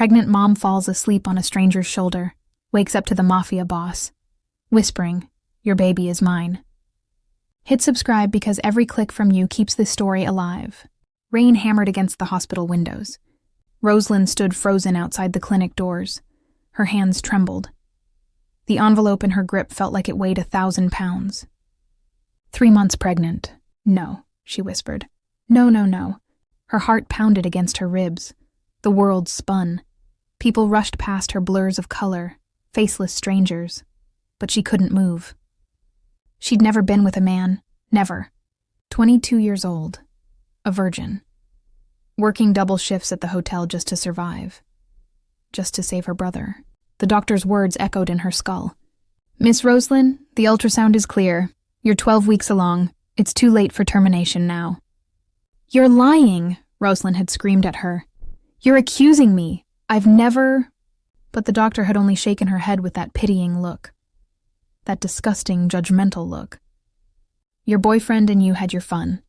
Pregnant mom falls asleep on a stranger's shoulder, wakes up to the Mafia boss, whispering, "Your baby is mine." Hit subscribe because every click from you keeps this story alive. Rain hammered against the hospital windows. Rosalind stood frozen outside the clinic doors. Her hands trembled. The envelope in her grip felt like it weighed 1,000 pounds. 3 months pregnant. No, she whispered. No, no, no. Her heart pounded against her ribs. The world spun. People rushed past her blurs of color, faceless strangers. But she couldn't move. She'd never been with a man. Never. 22 years old. A virgin. Working double shifts at the hotel just to survive. Just to save her brother. The doctor's words echoed in her skull. "Miss Rosalind, the ultrasound is clear. You're 12 weeks along. It's too late for termination now." "You're lying," Rosalind had screamed at her. "You're accusing me. I've never—" But the doctor had only shaken her head with that pitying look. That disgusting, judgmental look. "Your boyfriend and you had your fun.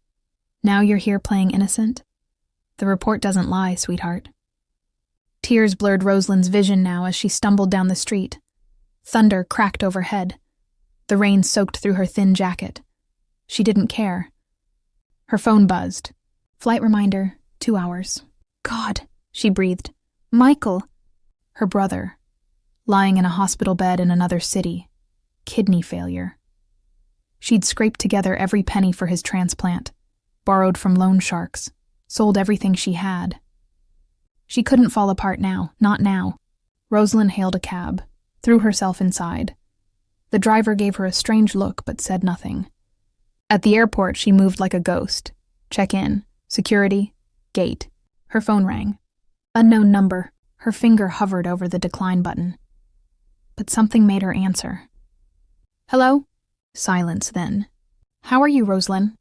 Now you're here playing innocent? The report doesn't lie, sweetheart." Tears blurred Rosalind's vision now as she stumbled down the street. Thunder cracked overhead. The rain soaked through her thin jacket. She didn't care. Her phone buzzed. Flight reminder, 2 hours. "God," she breathed. "Michael." Her brother. Lying in a hospital bed in another city. Kidney failure. She'd scraped together every penny for his transplant. Borrowed from loan sharks. Sold everything she had. She couldn't fall apart now, not now. Rosalind hailed a cab, threw herself inside. The driver gave her a strange look but said nothing. At the airport, she moved like a ghost. Check-in, security, gate. Her phone rang. Unknown number. Her finger hovered over the decline button. But something made her answer. "Hello?" Silence then. "How are you, Rosalind?"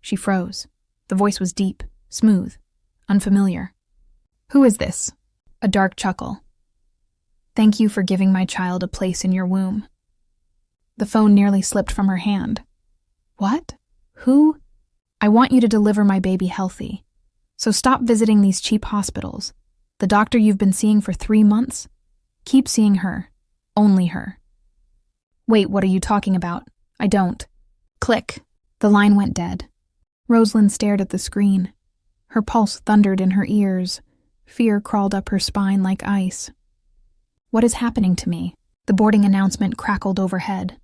She froze. The voice was deep, smooth, unfamiliar. "Who is this?" A dark chuckle. "Thank you for giving my child a place in your womb." The phone nearly slipped from her hand. "What? Who?" "I want you to deliver my baby healthy. So stop visiting these cheap hospitals. The doctor you've been seeing for 3 months? Keep seeing her. Only her." "Wait, what are you talking about? I don't." Click. The line went dead. Rosalind stared at the screen. Her pulse thundered in her ears. Fear crawled up her spine like ice. What is happening to me? The boarding announcement crackled overhead.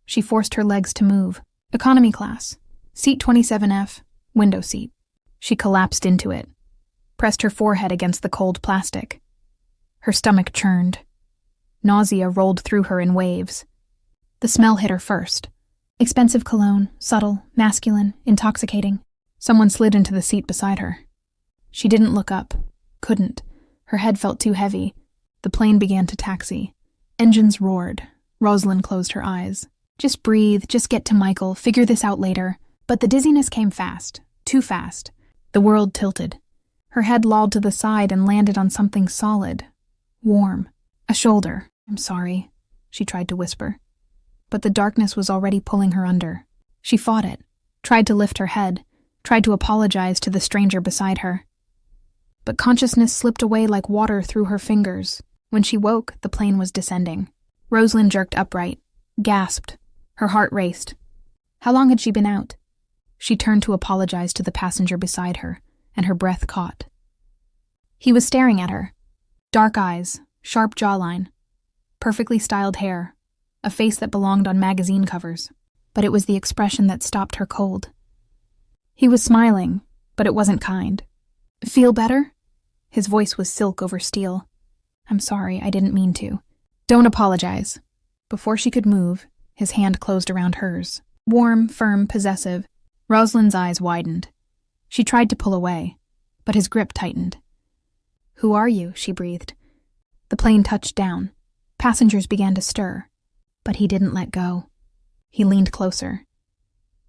She forced her legs to move. Economy class. Seat 27F. Window seat. She collapsed into it. Pressed her forehead against the cold plastic. Her stomach churned. Nausea rolled through her in waves. The smell hit her first. Expensive cologne, subtle, masculine, intoxicating. Someone slid into the seat beside her. She didn't look up. Couldn't. Her head felt too heavy. The plane began to taxi. Engines roared. Rosalind closed her eyes. Just breathe, just get to Michael, figure this out later. But the dizziness came fast. Too fast. The world tilted. Her head lolled to the side and landed on something solid. Warm. A shoulder. "I'm sorry," she tried to whisper. But the darkness was already pulling her under. She fought it. Tried to lift her head. Tried to apologize to the stranger beside her. But consciousness slipped away like water through her fingers. When she woke, the plane was descending. Rosalind jerked upright. Gasped. Her heart raced. How long had she been out? She turned to apologize to the passenger beside her, and her breath caught. He was staring at her. Dark eyes, sharp jawline, perfectly styled hair, a face that belonged on magazine covers. But it was the expression that stopped her cold. He was smiling, but it wasn't kind. "Feel better?" His voice was silk over steel. "I'm sorry, I didn't mean to." "Don't apologize." Before she could move, his hand closed around hers. Warm, firm, possessive. Rosalind's eyes widened. She tried to pull away, but his grip tightened. "Who are you?" she breathed. The plane touched down. Passengers began to stir. But he didn't let go. He leaned closer.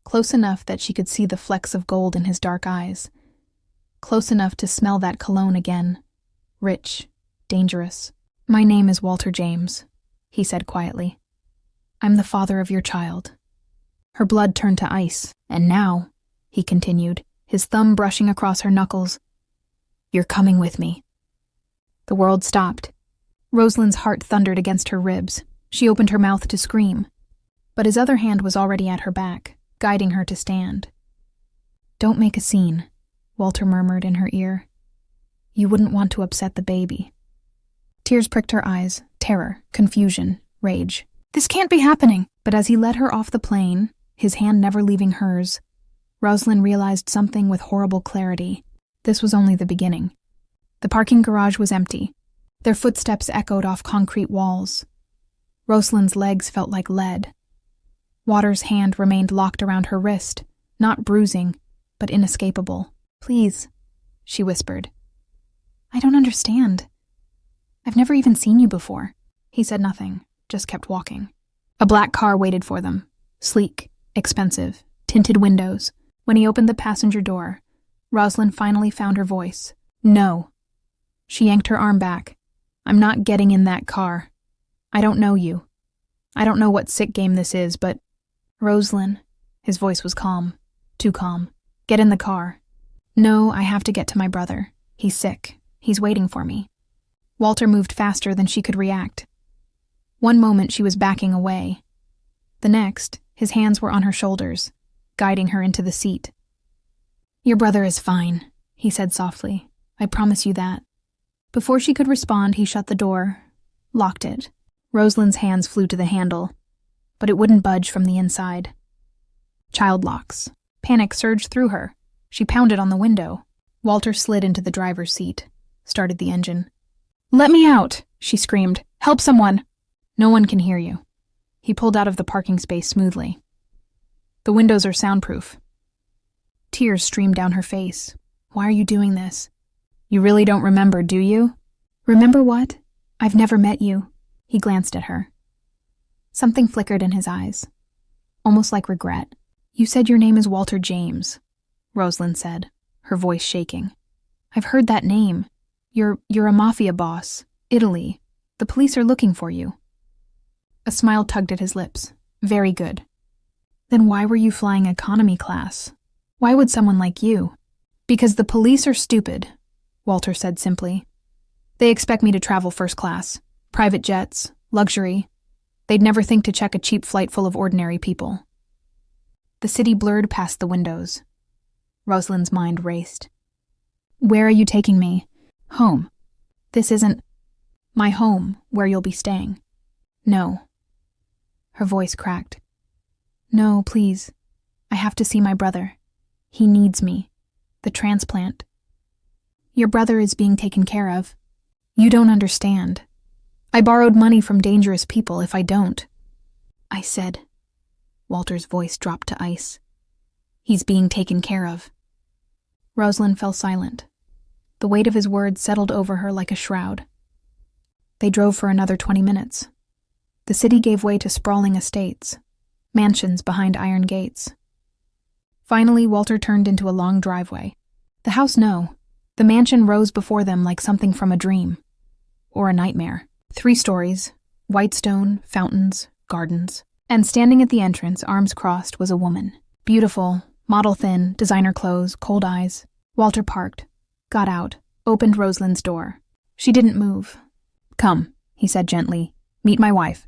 Close enough that she could see the flecks of gold in his dark eyes. Close enough to smell that cologne again. Rich, dangerous. "My name is Walter James," he said quietly. "I'm the father of your child." Her blood turned to ice, and now, he continued, his thumb brushing across her knuckles, "You're coming with me." The world stopped. Rosalind's heart thundered against her ribs. She opened her mouth to scream. But his other hand was already at her back, guiding her to stand. "Don't make a scene," Walter murmured in her ear. "You wouldn't want to upset the baby." Tears pricked her eyes, terror, confusion, rage. This can't be happening! But as he led her off the plane, his hand never leaving hers, Rosalind realized something with horrible clarity. This was only the beginning. The parking garage was empty. Their footsteps echoed off concrete walls. Rosalind's legs felt like lead. Walter's hand remained locked around her wrist, not bruising, but inescapable. "Please," she whispered. "I don't understand. I've never even seen you before." He said nothing, just kept walking. A black car waited for them. Sleek, expensive, tinted windows. When he opened the passenger door, Rosalind finally found her voice. "No." She yanked her arm back. "I'm not getting in that car. I don't know you. I don't know what sick game this is, but—" "Rosalind," his voice was calm, too calm. "Get in the car." "No, I have to get to my brother. He's sick. He's waiting for me." Walter moved faster than she could react. One moment she was backing away. The next, his hands were on her shoulders, guiding her into the seat. "Your brother is fine," he said softly. "I promise you that." Before she could respond, he shut the door, locked it. Rosalind's hands flew to the handle, but it wouldn't budge from the inside. Child locks. Panic surged through her. She pounded on the window. Walter slid into the driver's seat, started the engine. "Let me out!" she screamed. "Help someone!" "No one can hear you." He pulled out of the parking space smoothly. "The windows are soundproof." Tears streamed down her face. "Why are you doing this? You really don't remember, do you?" "Remember what? I've never met you." He glanced at her. Something flickered in his eyes, almost like regret. "You said your name is Walter James," Rosalind said, her voice shaking. "I've heard that name. You're a Mafia boss. Italy. The police are looking for you." A smile tugged at his lips. "Very good. Then why were you flying economy class? Why would someone like you?" "Because the police are stupid," Walter said simply. "They expect me to travel first class. Private jets, luxury. They'd never think to check a cheap flight full of ordinary people." The city blurred past the windows. Rosalind's mind raced. "Where are you taking me?" "Home." "This isn't—" "My home, where you'll be staying." "No." Her voice cracked. "No, please. I have to see my brother. He needs me. The transplant. Your brother is being taken care of. You don't understand. I borrowed money from dangerous people if I don't." "I said," Walter's voice dropped to ice, "he's being taken care of." Rosalind fell silent. The weight of his words settled over her like a shroud. They drove for another 20 minutes. The city gave way to sprawling estates, mansions behind iron gates. Finally, Walter turned into a long driveway. The house, no. The mansion rose before them like something from a dream. Or a nightmare. 3 stories, white stone, fountains, gardens. And standing at the entrance, arms crossed, was a woman. Beautiful, model-thin, designer clothes, cold eyes. Walter parked, got out, opened Rosalind's door. She didn't move. "Come," he said gently. "Meet my wife."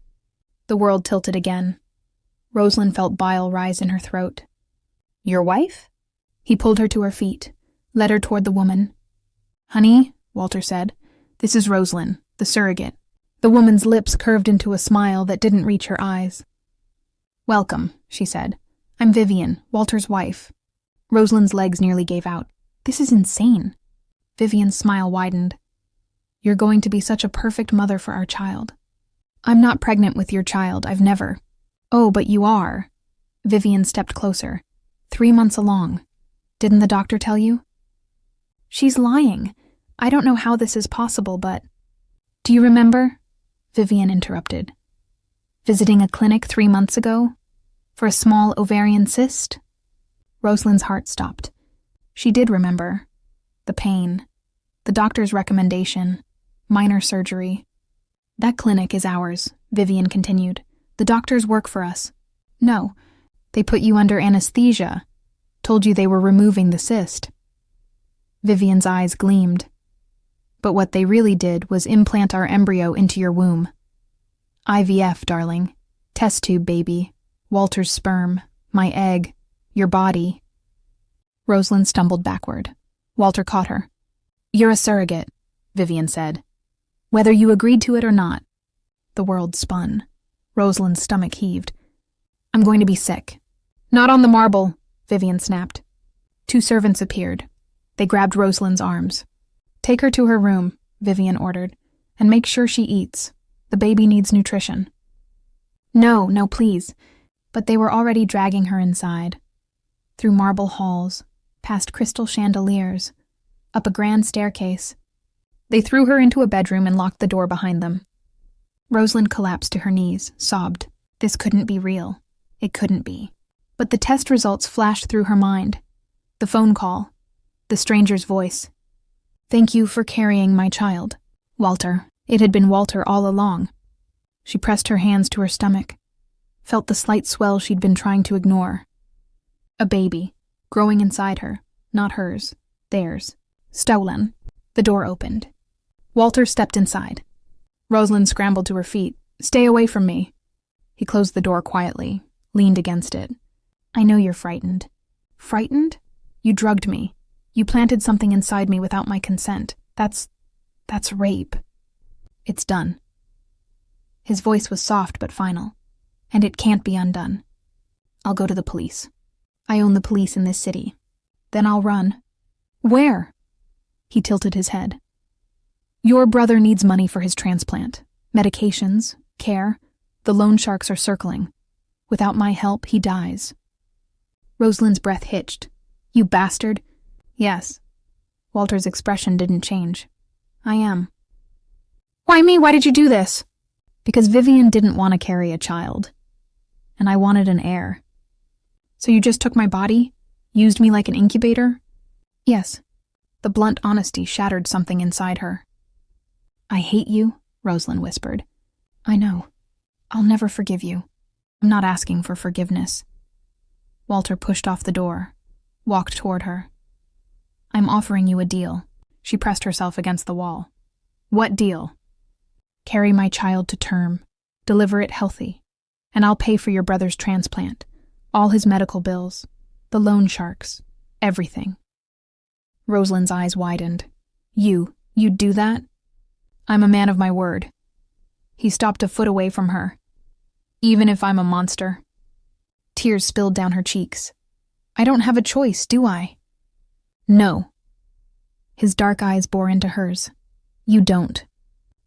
The world tilted again. Rosalind felt bile rise in her throat. "Your wife?" He pulled her to her feet, led her toward the woman. "Honey," Walter said, "this is Rosalind, the surrogate." The woman's lips curved into a smile that didn't reach her eyes. "Welcome," she said. "I'm Vivian, Walter's wife." Rosalind's legs nearly gave out. "This is insane." Vivian's smile widened. "You're going to be such a perfect mother for our child." "I'm not pregnant with your child, I've never." "Oh, but you are." Vivian stepped closer. 3 months along. "Didn't the doctor tell you?" "She's lying. I don't know how this is possible, but—" "Do you remember?" Vivian interrupted. "Visiting a clinic 3 months ago? For a small ovarian cyst?" Rosalind's heart stopped. She did remember. The pain. The doctor's recommendation. Minor surgery. "That clinic is ours," Vivian continued. "The doctors work for us." "No. They put you under anesthesia. Told you they were removing the cyst." Vivian's eyes gleamed. But what they really did was implant our embryo into your womb. IVF, darling. Test tube baby. Walter's sperm. My egg. Your body. Rosalind stumbled backward. Walter caught her. You're a surrogate, Vivian said. Whether you agreed to it or not. The world spun. Rosalind's stomach heaved. I'm going to be sick. Not on the marble, Vivian snapped. 2 servants appeared. They grabbed Rosalind's arms. Take her to her room, Vivian ordered, and make sure she eats. The baby needs nutrition. No, please. But they were already dragging her inside. Through marble halls, past crystal chandeliers, up a grand staircase. They threw her into a bedroom and locked the door behind them. Rosalind collapsed to her knees, sobbed. This couldn't be real. It couldn't be. But the test results flashed through her mind. The phone call. The stranger's voice. Thank you for carrying my child. Walter. It had been Walter all along. She pressed her hands to her stomach, felt the slight swell she'd been trying to ignore. A baby, growing inside her, not hers, theirs. Stolen. The door opened. Walter stepped inside. Rosalind scrambled to her feet. Stay away from me. He closed the door quietly, leaned against it. I know you're frightened. Frightened? You drugged me. You planted something inside me without my consent. That's rape. It's done. His voice was soft but final, and it can't be undone. I'll go to the police. I own the police in this city. Then I'll run. Where? He tilted his head. Your brother needs money for his transplant. Medications, care. The loan sharks are circling. Without my help, he dies. Rosalind's breath hitched. You bastard. Yes. Walter's expression didn't change. I am. Why me? Why did you do this? Because Vivian didn't want to carry a child. And I wanted an heir. So you just took my body? Used me like an incubator? Yes. The blunt honesty shattered something inside her. I hate you, Rosalind whispered. I know. I'll never forgive you. I'm not asking for forgiveness. Walter pushed off the door, walked toward her. I'm offering you a deal. She pressed herself against the wall. What deal? Carry my child to term, deliver it healthy, and I'll pay for your brother's transplant, all his medical bills, the loan sharks, everything. Rosalind's eyes widened. You'd do that? I'm a man of my word. He stopped a foot away from her. Even if I'm a monster. Tears spilled down her cheeks. I don't have a choice, do I? No. His dark eyes bore into hers. You don't.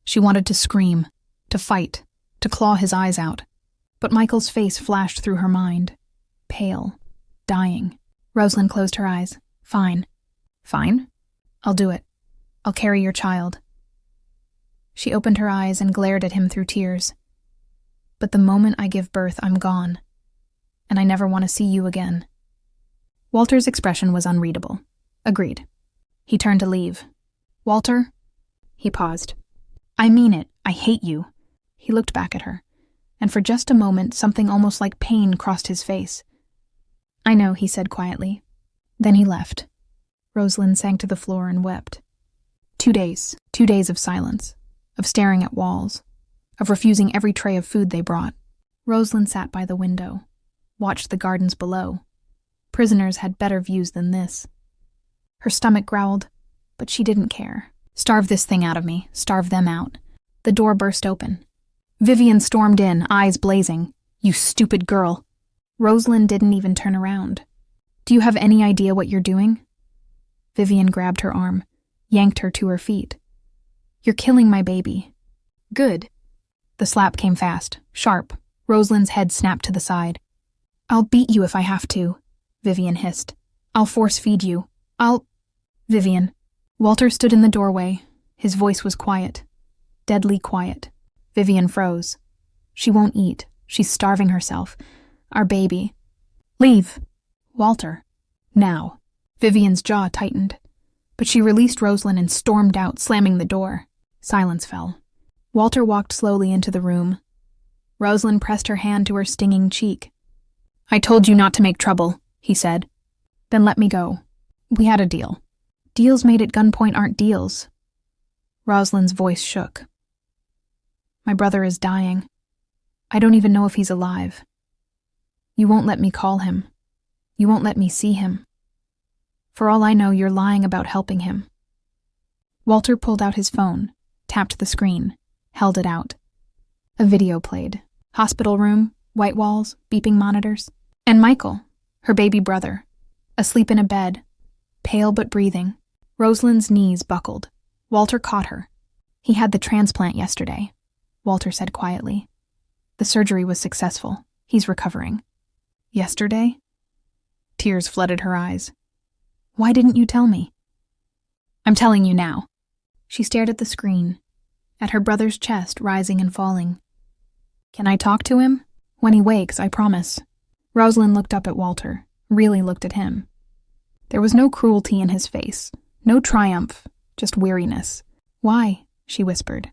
She wanted to scream, to fight, to claw his eyes out. But Michael's face flashed through her mind. Pale. Dying. Rosalind closed her eyes. Fine. Fine? I'll do it. I'll carry your child. She opened her eyes and glared at him through tears. But the moment I give birth, I'm gone. And I never want to see you again. Walter's expression was unreadable. Agreed. He turned to leave. Walter? He paused. I mean it. I hate you. He looked back at her, and for just a moment something almost like pain crossed his face. I know, he said quietly. Then he left. Rosalind sank to the floor and wept. 2 days. 2 days of silence, of staring at walls, of refusing every tray of food they brought. Rosalind sat by the window, watched the gardens below. Prisoners had better views than this. Her stomach growled, but she didn't care. Starve this thing out of me, starve them out. The door burst open. Vivian stormed in, eyes blazing. You stupid girl. Rosalind didn't even turn around. Do you have any idea what you're doing? Vivian grabbed her arm, yanked her to her feet. You're killing my baby. Good. The slap came fast, sharp. Rosalind's head snapped to the side. I'll beat you if I have to, Vivian hissed. I'll force feed you. Vivian. Walter stood in the doorway. His voice was quiet. Deadly quiet. Vivian froze. She won't eat. She's starving herself. Our baby. Leave. Walter. Now. Vivian's jaw tightened. But she released Rosalind and stormed out, slamming the door. Silence fell. Walter walked slowly into the room. Rosalind pressed her hand to her stinging cheek. I told you not to make trouble, he said. Then let me go. We had a deal. Deals made at gunpoint aren't deals. Rosalind's voice shook. My brother is dying. I don't even know if he's alive. You won't let me call him. You won't let me see him. For all I know, you're lying about helping him. Walter pulled out his phone, tapped the screen, held it out. A video played. Hospital room, white walls, beeping monitors. And Michael, her baby brother, asleep in a bed, pale but breathing. Rosalind's knees buckled. Walter caught her. He had the transplant yesterday, Walter said quietly. The surgery was successful. He's recovering. Yesterday? Tears flooded her eyes. Why didn't you tell me? I'm telling you now. She stared at the screen, at her brother's chest rising and falling. Can I talk to him? When he wakes, I promise. Rosalind looked up at Walter, really looked at him. There was no cruelty in his face, no triumph, just weariness. Why? She whispered.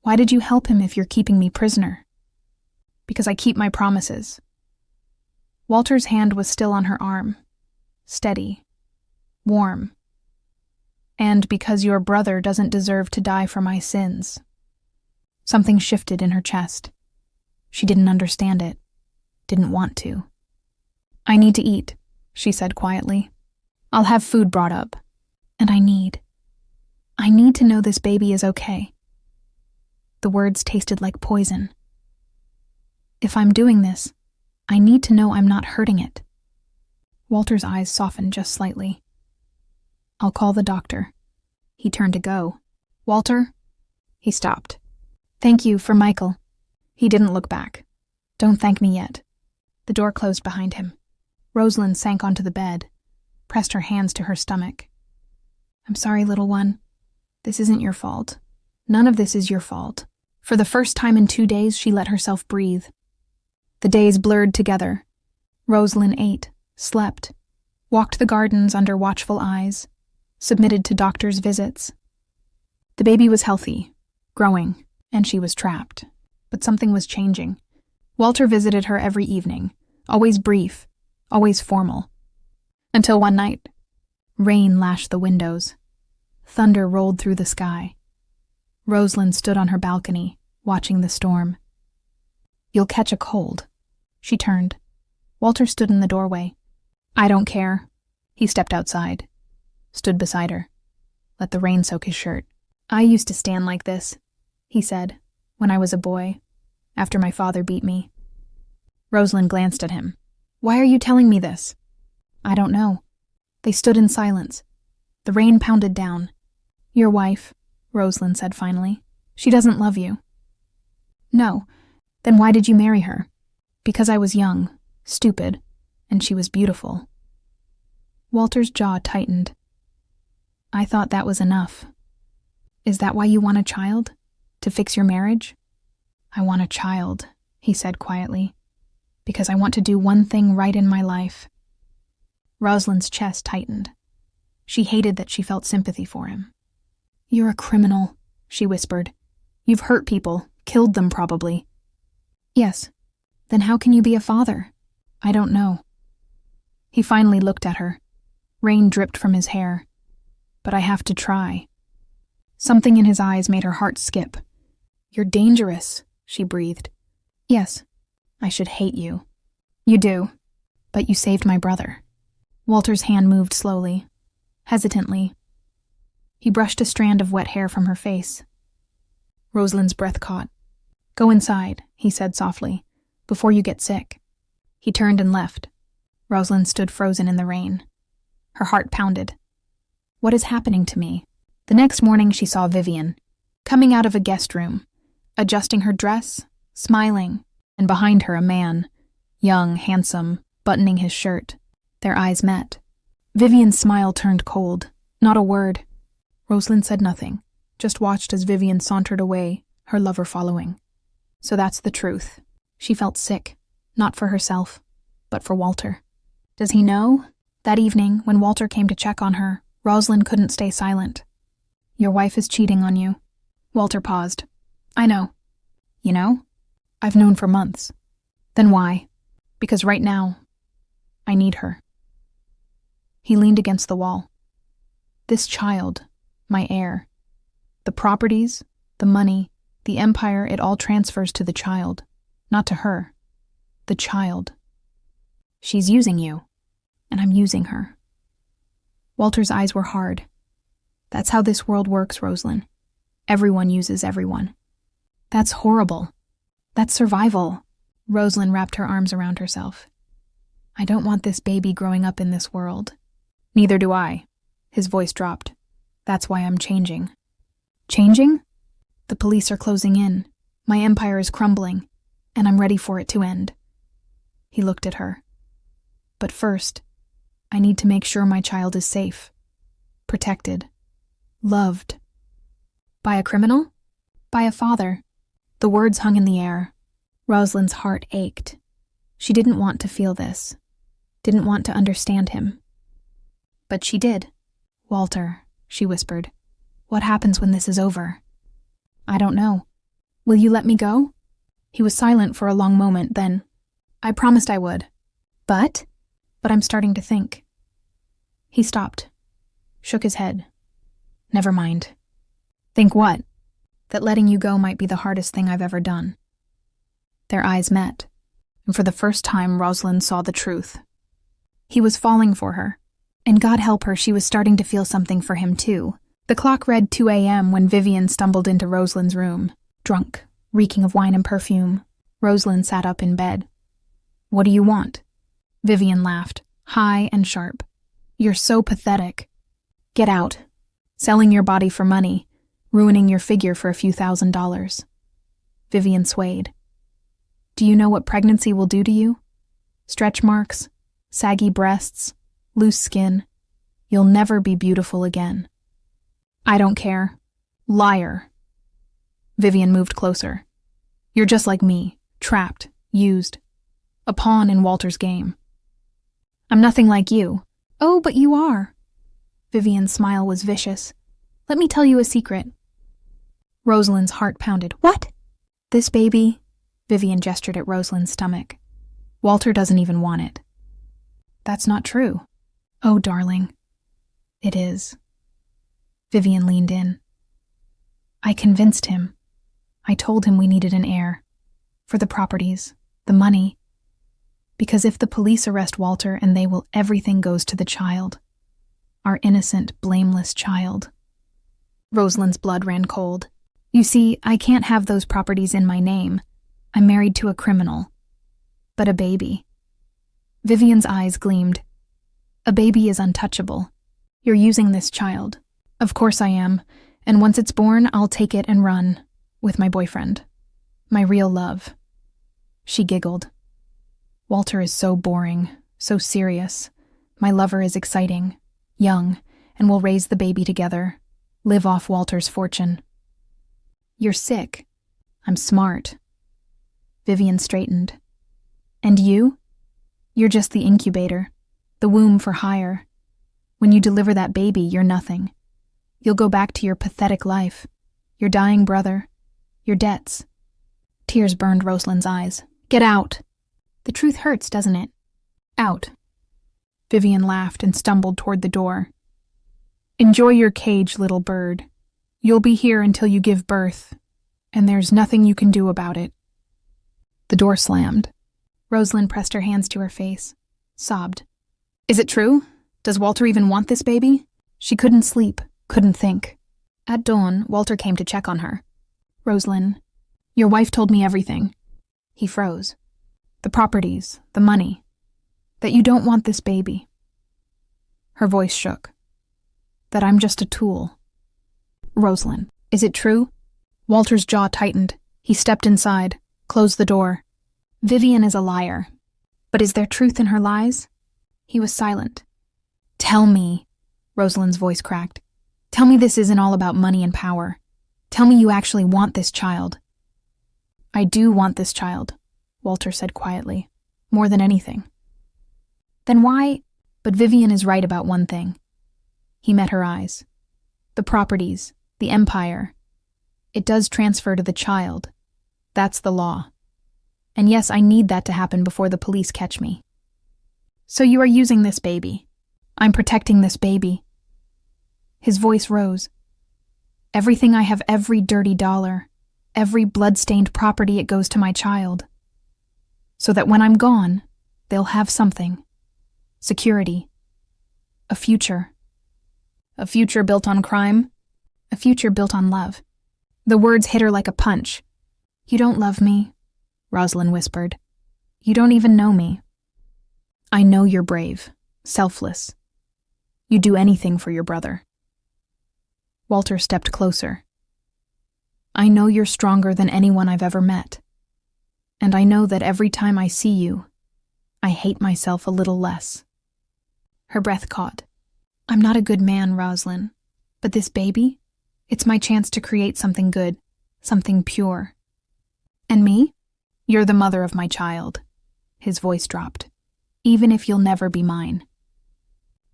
Why did you help him if you're keeping me prisoner? Because I keep my promises. Walter's hand was still on her arm, steady, warm. And because your brother doesn't deserve to die for my sins. Something shifted in her chest. She didn't understand it, didn't want to. I need to eat, she said quietly. I'll have food brought up. And I need to know this baby is okay. The words tasted like poison. If I'm doing this, I need to know I'm not hurting it. Walter's eyes softened just slightly. I'll call the doctor. He turned to go. Walter? He stopped. Thank you for Michael. He didn't look back. Don't thank me yet. The door closed behind him. Rosalind sank onto the bed, pressed her hands to her stomach. I'm sorry, little one. This isn't your fault. None of this is your fault. For the first time in 2 days, she let herself breathe. The days blurred together. Rosalind ate, slept, walked the gardens under watchful eyes, submitted to doctors' visits. The baby was healthy, growing, and she was trapped. But something was changing. Walter visited her every evening, always brief, always formal. Until one night, rain lashed the windows. Thunder rolled through the sky. Rosalind stood on her balcony, watching the storm. You'll catch a cold. She turned. Walter stood in the doorway. I don't care. He stepped outside, stood beside her, let the rain soak his shirt. I used to stand like this, he said, when I was a boy, after my father beat me. Rosalind glanced at him. Why are you telling me this? I don't know. They stood in silence. The rain pounded down. Your wife, Rosalind said finally. She doesn't love you. No. Then why did you marry her? Because I was young, stupid, and she was beautiful. Walter's jaw tightened. I thought that was enough. Is that why you want a child? To fix your marriage? I want a child, he said quietly, because I want to do one thing right in my life. Rosalind's chest tightened. She hated that she felt sympathy for him. You're a criminal, she whispered. You've hurt people, killed them probably. Yes. Then how can you be a father? I don't know. He finally looked at her. Rain dripped from his hair. But I have to try. Something in his eyes made her heart skip. You're dangerous, she breathed. Yes, I should hate you. You do, but you saved my brother. Walter's hand moved slowly, hesitantly. He brushed a strand of wet hair from her face. Rosalind's breath caught. Go inside, he said softly, before you get sick. He turned and left. Rosalind stood frozen in the rain. Her heart pounded. What is happening to me? The next morning she saw Vivian, coming out of a guest room, adjusting her dress, smiling, and behind her a man, young, handsome, buttoning his shirt. Their eyes met. Vivian's smile turned cold. Not a word. Rosalind said nothing, just watched as Vivian sauntered away, her lover following. So that's the truth. She felt sick, not for herself, but for Walter. Does he know? That evening, when Walter came to check on her, Rosalind couldn't stay silent. Your wife is cheating on you. Walter paused. I know. You know? I've known for months. Then why? Because right now, I need her. He leaned against the wall. This child, my heir, The properties, the money, the empire, it all transfers to the child. Not to her. The child. She's using you, and I'm using her. Walter's eyes were hard. That's how this world works, Rosalind. Everyone uses everyone. That's horrible. That's survival. Rosalind wrapped her arms around herself. I don't want this baby growing up in this world. Neither do I. His voice dropped. That's why I'm changing. Changing? The police are closing in. My empire is crumbling, and I'm ready for it to end. He looked at her. But first, I need to make sure my child is safe, protected, loved. By a criminal? By a father. The words hung in the air. Rosalind's heart ached. She didn't want to feel this, didn't want to understand him. But she did. Walter, she whispered, what happens when this is over? I don't know. Will you let me go? He was silent for a long moment, then, I promised I would. But I'm starting to think. He stopped, shook his head. Never mind. Think what? That letting you go might be the hardest thing I've ever done. Their eyes met, and for the first time Rosalind saw the truth. He was falling for her, and God help her, she was starting to feel something for him too. The clock read 2 a.m. when Vivian stumbled into Rosalind's room, drunk, reeking of wine and perfume. Rosalind sat up in bed. What do you want? Vivian laughed, high and sharp. You're so pathetic. Get out. Selling your body for money, ruining your figure for a few $1,000s. Vivian swayed. Do you know what pregnancy will do to you? Stretch marks, saggy breasts, loose skin. You'll never be beautiful again. I don't care. Liar. Vivian moved closer. You're just like me, trapped, used. A pawn in Walter's game. I'm nothing like you. Oh, but you are. Vivian's smile was vicious. Let me tell you a secret. Rosalind's heart pounded. What? This baby? Vivian gestured at Rosalind's stomach. Walter doesn't even want it. That's not true. Oh, darling. It is. Vivian leaned in. I convinced him. I told him we needed an heir. For the properties, the money. Because if the police arrest Walter and they will, everything goes to the child. Our innocent, blameless child. Rosalind's blood ran cold. You see, I can't have those properties in my name. I'm married to a criminal. But a baby. Vivian's eyes gleamed. A baby is untouchable. You're using this child. Of course I am, and once it's born, I'll take it and run. With my boyfriend. My real love. She giggled. Walter is so boring, so serious. My lover is exciting, young, and we'll raise the baby together. Live off Walter's fortune. You're sick. I'm smart. Vivian straightened. And you? You're just the incubator, the womb for hire. When you deliver that baby, you're nothing. You'll go back to your pathetic life, your dying brother, your debts. Tears burned Rosalind's eyes. Get out. The truth hurts, doesn't it? Out. Vivian laughed and stumbled toward the door. Enjoy your cage, little bird. You'll be here until you give birth, and there's nothing you can do about it. The door slammed. Rosalind pressed her hands to her face, sobbed. Is it true? Does Walter even want this baby? She couldn't sleep, couldn't think. At dawn, Walter came to check on her. Rosalind, your wife told me everything. He froze. The properties, the money. That you don't want this baby. Her voice shook. That I'm just a tool. Rosalind, is it true? Walter's jaw tightened. He stepped inside, closed the door. Vivian is a liar. But is there truth in her lies? He was silent. Tell me, Rosalind's voice cracked. Tell me this isn't all about money and power. Tell me you actually want this child. I do want this child, Walter said quietly, more than anything. Then why? But Vivian is right about one thing. He met her eyes. The properties, the empire. It does transfer to the child. That's the law. And yes, I need that to happen before the police catch me. So you are using this baby. I'm protecting this baby. His voice rose. Everything I have, every dirty dollar, every blood-stained property, it goes to my child. So that when I'm gone, they'll have something. Security. A future. A future built on crime. A future built on love. The words hit her like a punch. You don't love me, Rosalind whispered. You don't even know me. I know you're brave, selfless. You'd do anything for your brother. Walter stepped closer. I know you're stronger than anyone I've ever met. And I know that every time I see you, I hate myself a little less. Her breath caught. I'm not a good man, Rosalind, but this baby, it's my chance to create something good, something pure. And me? You're the mother of my child. His voice dropped. Even if you'll never be mine.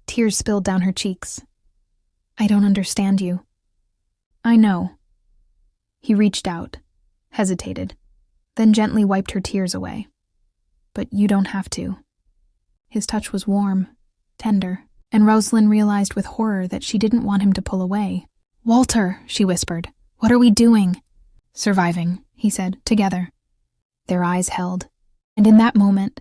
Tears spilled down her cheeks. I don't understand you. I know. He reached out, hesitated, then gently wiped her tears away. But you don't have to. His touch was warm, tender, and Rosalind realized with horror that she didn't want him to pull away. Walter, she whispered, what are we doing? Surviving, he said, together. Their eyes held, and in that moment,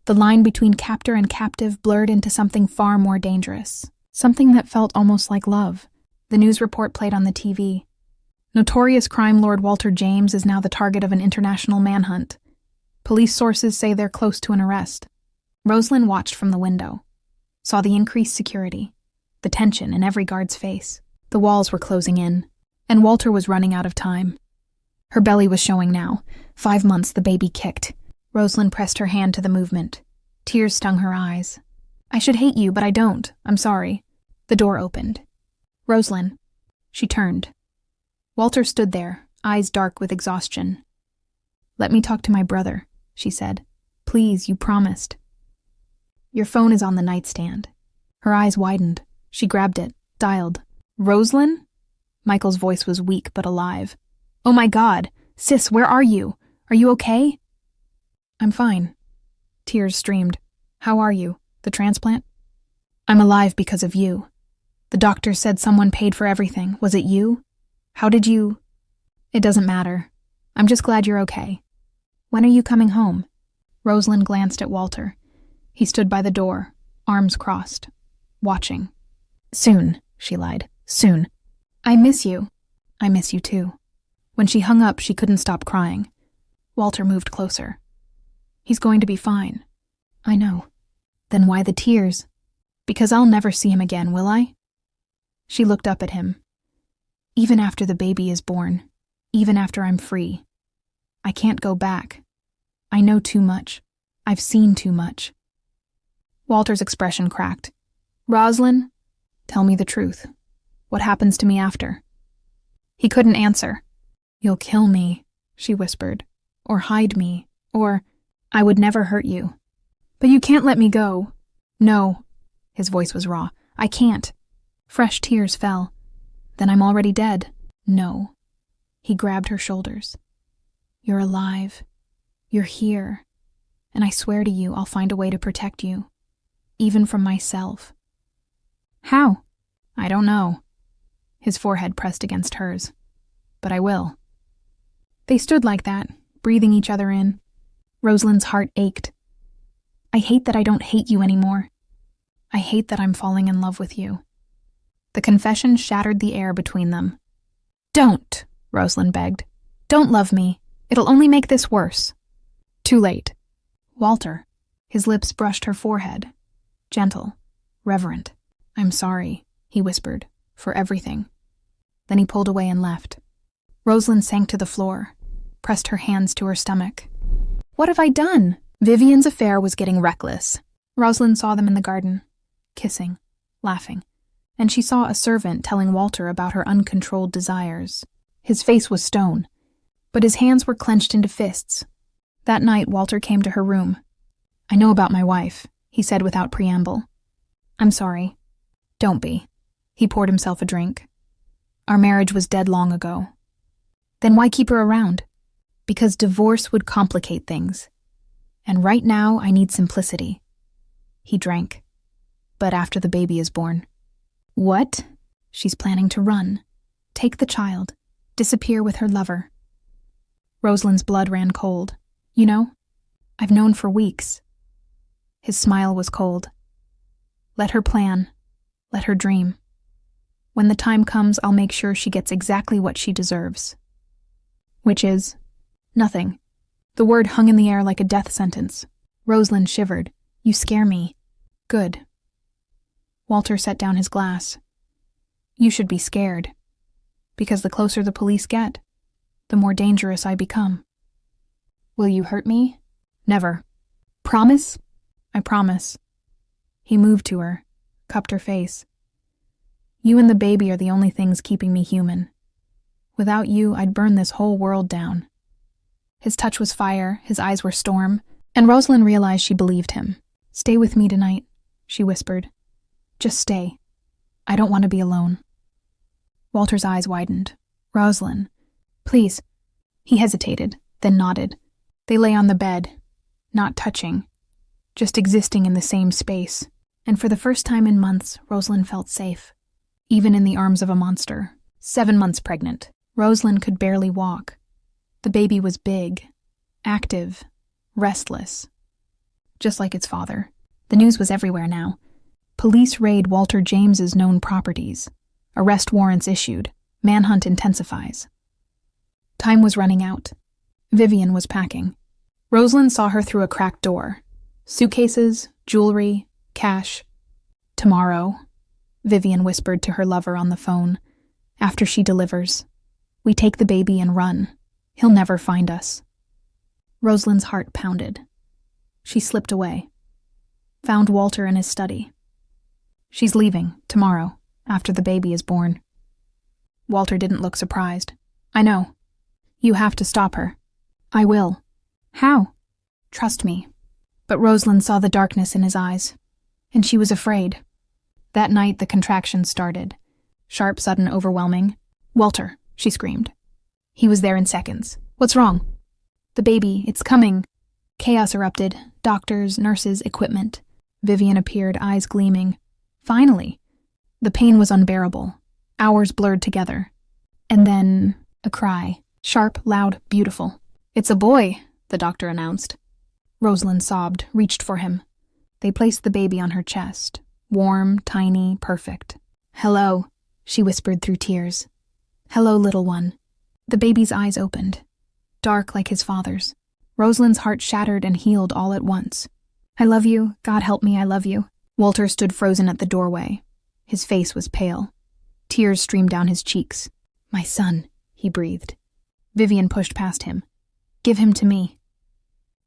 the line between captor and captive blurred into something far more dangerous, something that felt almost like love. The news report played on the TV. Notorious crime lord Walter James is now the target of an international manhunt. Police sources say they're close to an arrest. Rosalind watched from the window, saw the increased security, the tension in every guard's face. The walls were closing in, and Walter was running out of time. Her belly was showing now. 5 months the baby kicked. Rosalind pressed her hand to the movement. Tears stung her eyes. I should hate you, but I don't. I'm sorry. The door opened. Rosalind. She turned. Walter stood there, eyes dark with exhaustion. Let me talk to my brother, she said. Please, you promised. Your phone is on the nightstand. Her eyes widened. She grabbed it, dialed. Rosalind? Michael's voice was weak but alive. Oh my God! Sis, where are you? Are you okay? I'm fine. Tears streamed. How are you? The transplant? I'm alive because of you. The doctor said someone paid for everything. Was it you? How did you? It doesn't matter. I'm just glad you're okay. When are you coming home? Rosalind glanced at Walter. He stood by the door, arms crossed, watching. Soon, she lied. Soon. I miss you. I miss you too. When she hung up, she couldn't stop crying. Walter moved closer. He's going to be fine. I know. Then why the tears? Because I'll never see him again, will I? She looked up at him. Even after the baby is born, even after I'm free, I can't go back. I know too much. I've seen too much. Walter's expression cracked. Rosalind, tell me the truth. What happens to me after? He couldn't answer. You'll kill me, she whispered, or hide me, or I would never hurt you. But you can't let me go. No. His voice was raw. I can't. Fresh tears fell. Then I'm already dead. No. He grabbed her shoulders. You're alive. You're here. And I swear to you, I'll find a way to protect you. Even from myself. How? I don't know. His forehead pressed against hers. But I will. They stood like that, breathing each other in. Rosalind's heart ached. I hate that I don't hate you anymore. I hate that I'm falling in love with you. The confession shattered the air between them. Don't, Rosalind begged. Don't love me. It'll only make this worse. Too late. Walter. His lips brushed her forehead. Gentle, reverent. I'm sorry, he whispered, for everything. Then he pulled away and left. Rosalind sank to the floor, pressed her hands to her stomach. What have I done? Vivian's affair was getting reckless. Rosalind saw them in the garden, kissing, laughing, and she saw a servant telling Walter about her uncontrolled desires. His face was stone, but his hands were clenched into fists. That night, Walter came to her room. I know about my wife, he said without preamble. I'm sorry. Don't be. He poured himself a drink. Our marriage was dead long ago. Then why keep her around? Because divorce would complicate things. And right now, I need simplicity. He drank. But after the baby is born. What? She's planning to run. Take the child. Disappear with her lover. Rosalind's blood ran cold. You know, I've known for weeks. His smile was cold. Let her plan. Let her dream. When the time comes, I'll make sure she gets exactly what she deserves. Which is nothing. The word hung in the air like a death sentence. Rosalind shivered. You scare me. Good. Walter set down his glass. You should be scared. Because the closer the police get, the more dangerous I become. Will you hurt me? Never. Promise? I promise. He moved to her, cupped her face. You and the baby are the only things keeping me human. Without you, I'd burn this whole world down. His touch was fire, his eyes were storm, and Rosalind realized she believed him. Stay with me tonight, she whispered. Just stay. I don't want to be alone. Walter's eyes widened. Rosalind, please. He hesitated, then nodded. They lay on the bed, not touching, just existing in the same space. And for the first time in months, Rosalind felt safe, even in the arms of a monster. 7 months pregnant. Rosalind could barely walk. The baby was big, active, restless, just like its father. The news was everywhere now. Police raid Walter James's known properties. Arrest warrants issued. Manhunt intensifies. Time was running out. Vivian was packing. Rosalind saw her through a cracked door. Suitcases, jewelry, cash. Tomorrow, Vivian whispered to her lover on the phone. After she delivers, we take the baby and run. He'll never find us. Rosalind's heart pounded. She slipped away. Found Walter in his study. She's leaving, tomorrow, after the baby is born. Walter didn't look surprised. I know. You have to stop her. I will. How? Trust me. But Rosalind saw the darkness in his eyes, and she was afraid. That night the contractions started. Sharp, sudden, overwhelming. Walter, she screamed. He was there in seconds. What's wrong? The baby, it's coming. Chaos erupted. Doctors, nurses, equipment. Vivian appeared, eyes gleaming. Finally. The pain was unbearable. Hours blurred together. And then, a cry. Sharp, loud, beautiful. It's a boy, the doctor announced. Rosalind sobbed, reached for him. They placed the baby on her chest. Warm, tiny, perfect. Hello, she whispered through tears. Hello, little one. The baby's eyes opened. Dark like his father's. Rosalind's heart shattered and healed all at once. I love you. God help me, I love you. Walter stood frozen at the doorway. His face was pale. Tears streamed down his cheeks. My son, he breathed. Vivian pushed past him. Give him to me.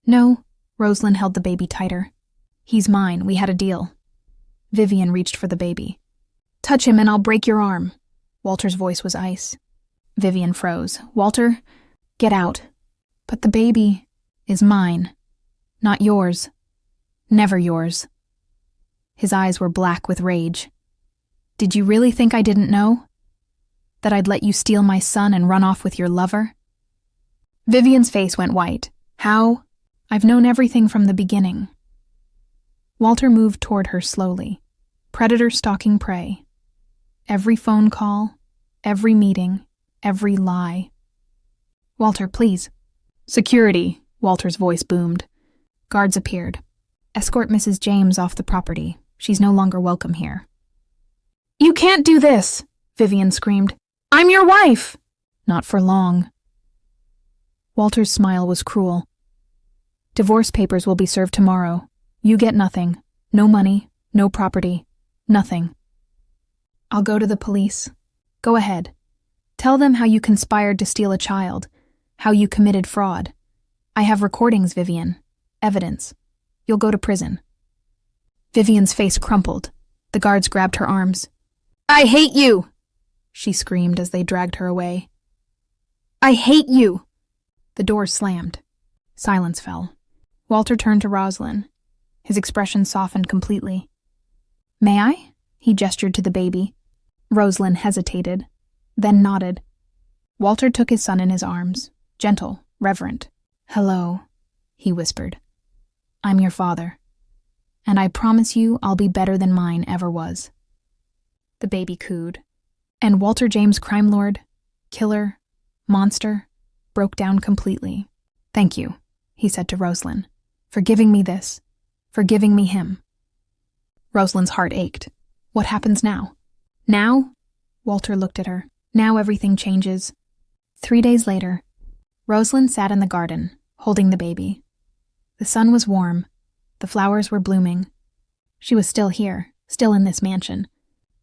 No, Rosalind held the baby tighter. He's mine, we had a deal. Vivian reached for the baby. Touch him and I'll break your arm. Walter's voice was ice. Vivian froze. Walter, get out. But the baby is mine. Not yours. Never yours. His eyes were black with rage. Did you really think I didn't know? That I'd let you steal my son and run off with your lover? Vivian's face went white. How? I've known everything from the beginning. Walter moved toward her slowly. Predator stalking prey. Every phone call, every meeting, every lie. Walter, please. Security, Walter's voice boomed. Guards appeared. Escort Mrs. James off the property. She's no longer welcome here. You can't do this, Vivian screamed. I'm your wife! Not for long. Walter's smile was cruel. Divorce papers will be served tomorrow. You get nothing. No money, no property, nothing. I'll go to the police. Go ahead. Tell them how you conspired to steal a child, how you committed fraud. I have recordings, Vivian. Evidence. You'll go to prison. Vivian's face crumpled. The guards grabbed her arms. I hate you! She screamed as they dragged her away. I hate you! The door slammed. Silence fell. Walter turned to Rosalind. His expression softened completely. May I? He gestured to the baby. Rosalind hesitated, then nodded. Walter took his son in his arms, gentle, reverent. Hello, he whispered. I'm your father, and I promise you I'll be better than mine ever was. The baby cooed. And Walter James, crime lord, killer, monster, broke down completely. "Thank you," he said to Rosalind, "for giving me this, for giving me him." Rosalind's heart ached. What happens now? Now? Walter looked at her. Now everything changes. 3 days later, Rosalind sat in the garden, holding the baby. The sun was warm. The flowers were blooming. She was still here, still in this mansion.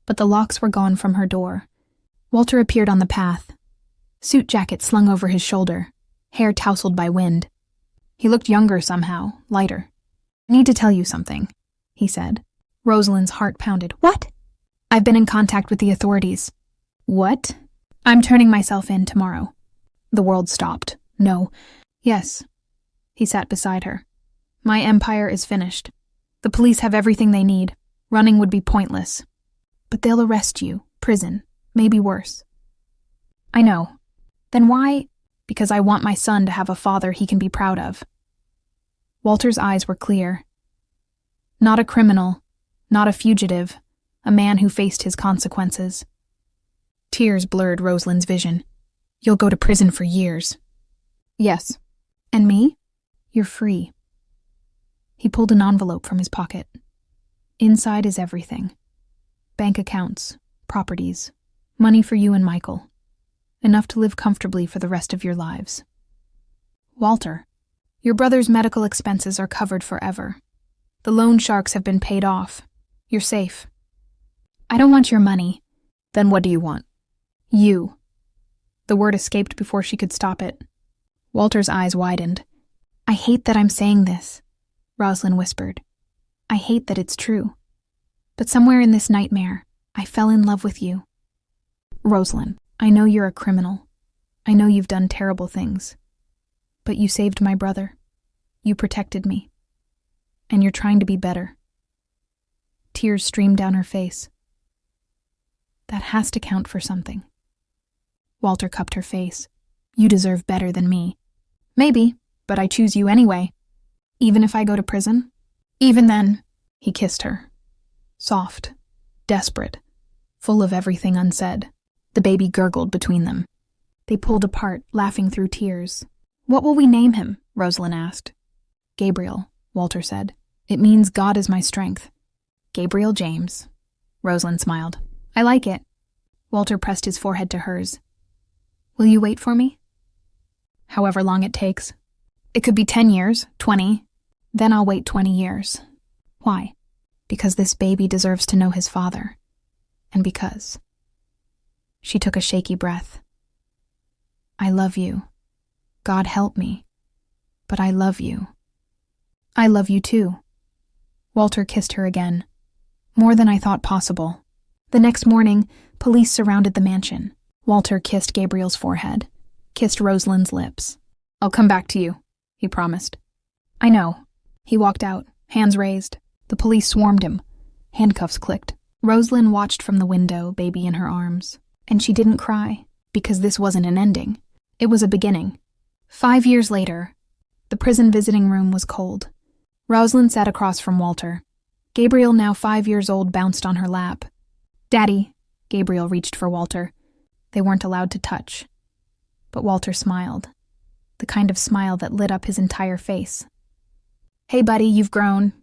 But the locks were gone from her door. Walter appeared on the path, suit jacket slung over his shoulder, hair tousled by wind. He looked younger somehow, lighter. "I need to tell you something," he said. Rosalind's heart pounded. "What?" "I've been in contact with the authorities." "What?" "I'm turning myself in tomorrow." The world stopped. "No." "Yes." He sat beside her. "My empire is finished. The police have everything they need. Running would be pointless. But they'll arrest you, prison, maybe worse." "I know. Then why?" "Because I want my son to have a father he can be proud of." Walter's eyes were clear. Not a criminal, not a fugitive, a man who faced his consequences. Tears blurred Rosalind's vision. "You'll go to prison for years." "Yes." "And me?" "You're free." He pulled an envelope from his pocket. "Inside is everything. Bank accounts, properties, money for you and Michael. Enough to live comfortably for the rest of your lives. Walter, your brother's medical expenses are covered forever. The loan sharks have been paid off. You're safe." "I don't want your money." "Then what do you want?" "You." The word escaped before she could stop it. Walter's eyes widened. "I hate that I'm saying this," Rosalind whispered. "I hate that it's true. But somewhere in this nightmare, I fell in love with you. Rosalind, I know you're a criminal. I know you've done terrible things. But you saved my brother. You protected me. And you're trying to be better." Tears streamed down her face. "That has to count for something." Walter cupped her face. "You deserve better than me." "Maybe, but I choose you anyway." "Even if I go to prison?" "Even then." He kissed her. Soft, desperate, full of everything unsaid. The baby gurgled between them. They pulled apart, laughing through tears. "What will we name him?" Rosalind asked. "Gabriel," Walter said. "It means God is my strength." "Gabriel James." Rosalind smiled. "I like it." Walter pressed his forehead to hers. "Will you wait for me?" "However long it takes. It could be 10 years, 20. Then I'll wait 20 years. Why? Because this baby deserves to know his father. And because..." She took a shaky breath. "I love you. God help me. But I love you." "I love you too." Walter kissed her again. "More than I thought possible." The next morning, police surrounded the mansion. Walter kissed Gabriel's forehead, kissed Rosalind's lips. "I'll come back to you," he promised. "I know." He walked out, hands raised. The police swarmed him. Handcuffs clicked. Rosalind watched from the window, baby in her arms. And she didn't cry, because this wasn't an ending. It was a beginning. 5 years later, the prison visiting room was cold. Rosalind sat across from Walter. Gabriel, now 5 years old, bounced on her lap. "Daddy," Gabriel reached for Walter. They weren't allowed to touch. But Walter smiled, the kind of smile that lit up his entire face. "Hey, buddy, you've grown."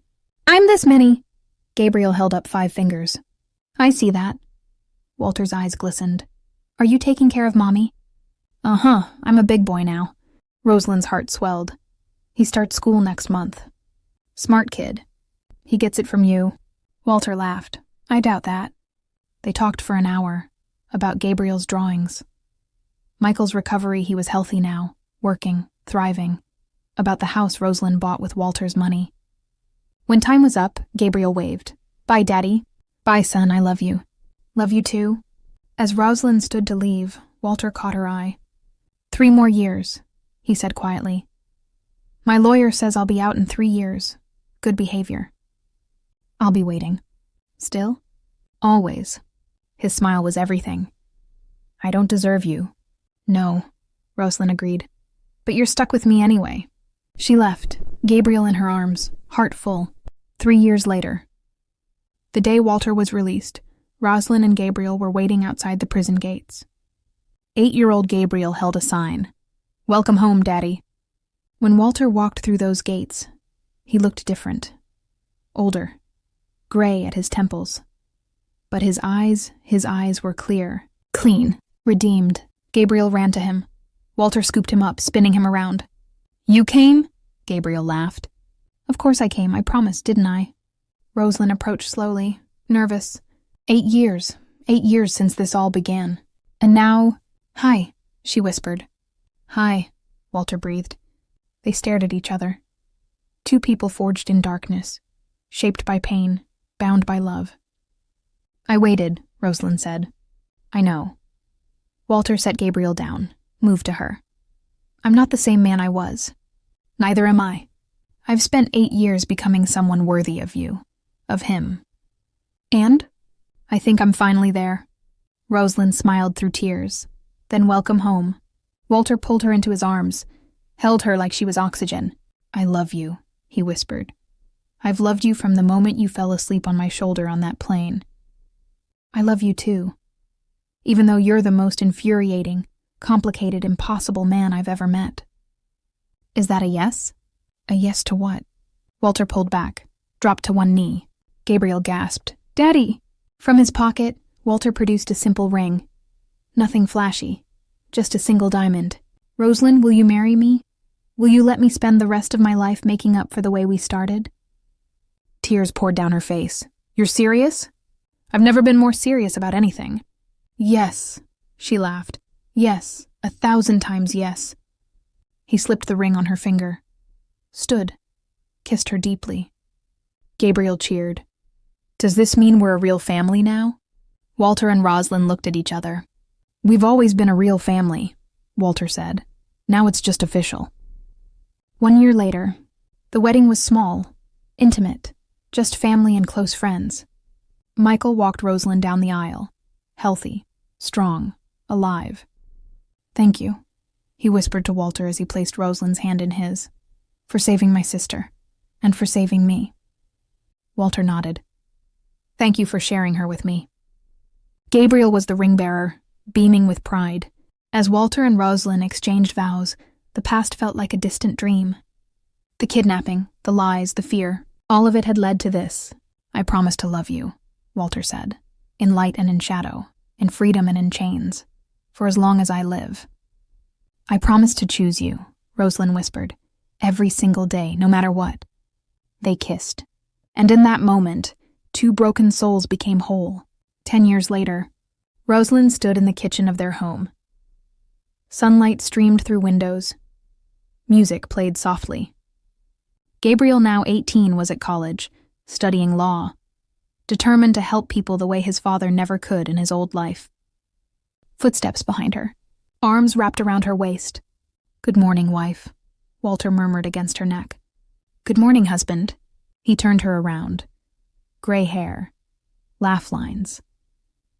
"I'm this many." Gabriel held up 5 fingers. "I see that." Walter's eyes glistened. "Are you taking care of Mommy?" "Uh-huh, I'm a big boy now." Rosalind's heart swelled. "He starts school next month." "Smart kid. He gets it from you." Walter laughed. "I doubt that." They talked for an hour, about Gabriel's drawings. Michael's recovery, he was healthy now, working, thriving. About the house Rosalind bought with Walter's money. When time was up, Gabriel waved. "Bye, Daddy." "Bye, son, I love you." "Love you too." As Rosalind stood to leave, Walter caught her eye. 3 more years, he said quietly. "My lawyer says I'll be out in 3 years. Good behavior." "I'll be waiting." "Still?" "Always." His smile was everything. "I don't deserve you." "No," Rosalind agreed. "But you're stuck with me anyway." She left, Gabriel in her arms, heart full. 3 years later. The day Walter was released, Rosalind and Gabriel were waiting outside the prison gates. 8-year-old Gabriel held a sign. "Welcome home, Daddy." When Walter walked through those gates, he looked different. Older, gray at his temples. But his eyes were clear, clean, redeemed. Gabriel ran to him. Walter scooped him up, spinning him around. "You came?" Gabriel laughed. "Of course I came, I promised, didn't I?" Rosalind approached slowly, nervous. 8 years since this all began. And now, "Hi," she whispered. "Hi," Walter breathed. They stared at each other. Two people forged in darkness, shaped by pain, bound by love. "I waited," Rosalind said. "I know." Walter set Gabriel down, moved to her. "I'm not the same man I was. Neither am I. I've spent 8 years becoming someone worthy of you, of him. And I think I'm finally there." Rosalind smiled through tears. Then "Welcome home." Walter pulled her into his arms, held her like she was oxygen. "I love you," he whispered. "I've loved you from the moment you fell asleep on my shoulder on that plane. I love you too, even though you're the most infuriating, complicated, impossible man I've ever met." "Is that a yes?" "A yes to what?" Walter pulled back, dropped to one knee. Gabriel gasped, "Daddy!" From his pocket, Walter produced a simple ring. Nothing flashy, just a single diamond. "Rosalind, will you marry me? Will you let me spend the rest of my life making up for the way we started?" Tears poured down her face. "You're serious?" "I've never been more serious about anything." "Yes," she laughed. "Yes, 1,000 times yes." He slipped the ring on her finger, stood, kissed her deeply. Gabriel cheered. "Does this mean we're a real family now?" Walter and Rosalind looked at each other. "We've always been a real family," Walter said. "Now it's just official." 1 year later, the wedding was small, intimate, just family and close friends. Michael walked Rosalind down the aisle, healthy, strong, alive. "Thank you," he whispered to Walter as he placed Rosalind's hand in his, "for saving my sister, and for saving me." Walter nodded. "Thank you for sharing her with me." Gabriel was the ring-bearer, beaming with pride. As Walter and Rosalind exchanged vows, the past felt like a distant dream. The kidnapping, the lies, the fear, all of it had led to this. "I promise to love you," Walter said, "in light and in shadow, in freedom and in chains, for as long as I live." "I promise to choose you," Rosalind whispered, "every single day, no matter what." They kissed. And in that moment, 2 broken souls became whole. 10 years later, Rosalind stood in the kitchen of their home. Sunlight streamed through windows. Music played softly. Gabriel, now 18, was at college, studying law, determined to help people the way his father never could in his old life. Footsteps behind her, arms wrapped around her waist. "Good morning, wife," Walter murmured against her neck. "Good morning, husband." He turned her around. Gray hair, laugh lines,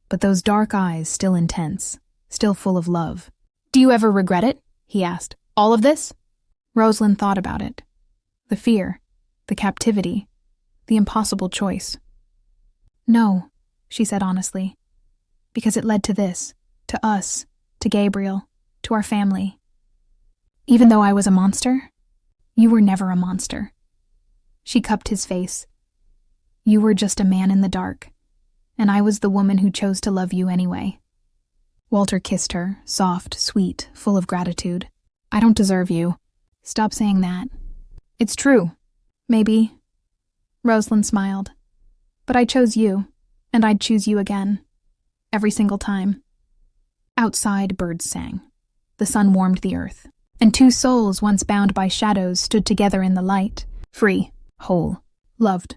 but those dark eyes still intense, still full of love. "Do you ever regret it?" he asked. "All of this?" Rosalind thought about it. The fear, the captivity, the impossible choice. "No," she said honestly, "because it led to this, to us, to Gabriel, to our family. Even though I was a monster, you were never a monster." She cupped his face. "You were just a man in the dark, and I was the woman who chose to love you anyway." Walter kissed her, soft, sweet, full of gratitude. "I don't deserve you." "Stop saying that." "It's true." "Maybe." Rosalind smiled. "But I chose you, and I'd choose you again. Every single time." Outside, birds sang. The sun warmed the earth, and 2 souls once bound by shadows stood together in the light, free, whole, loved.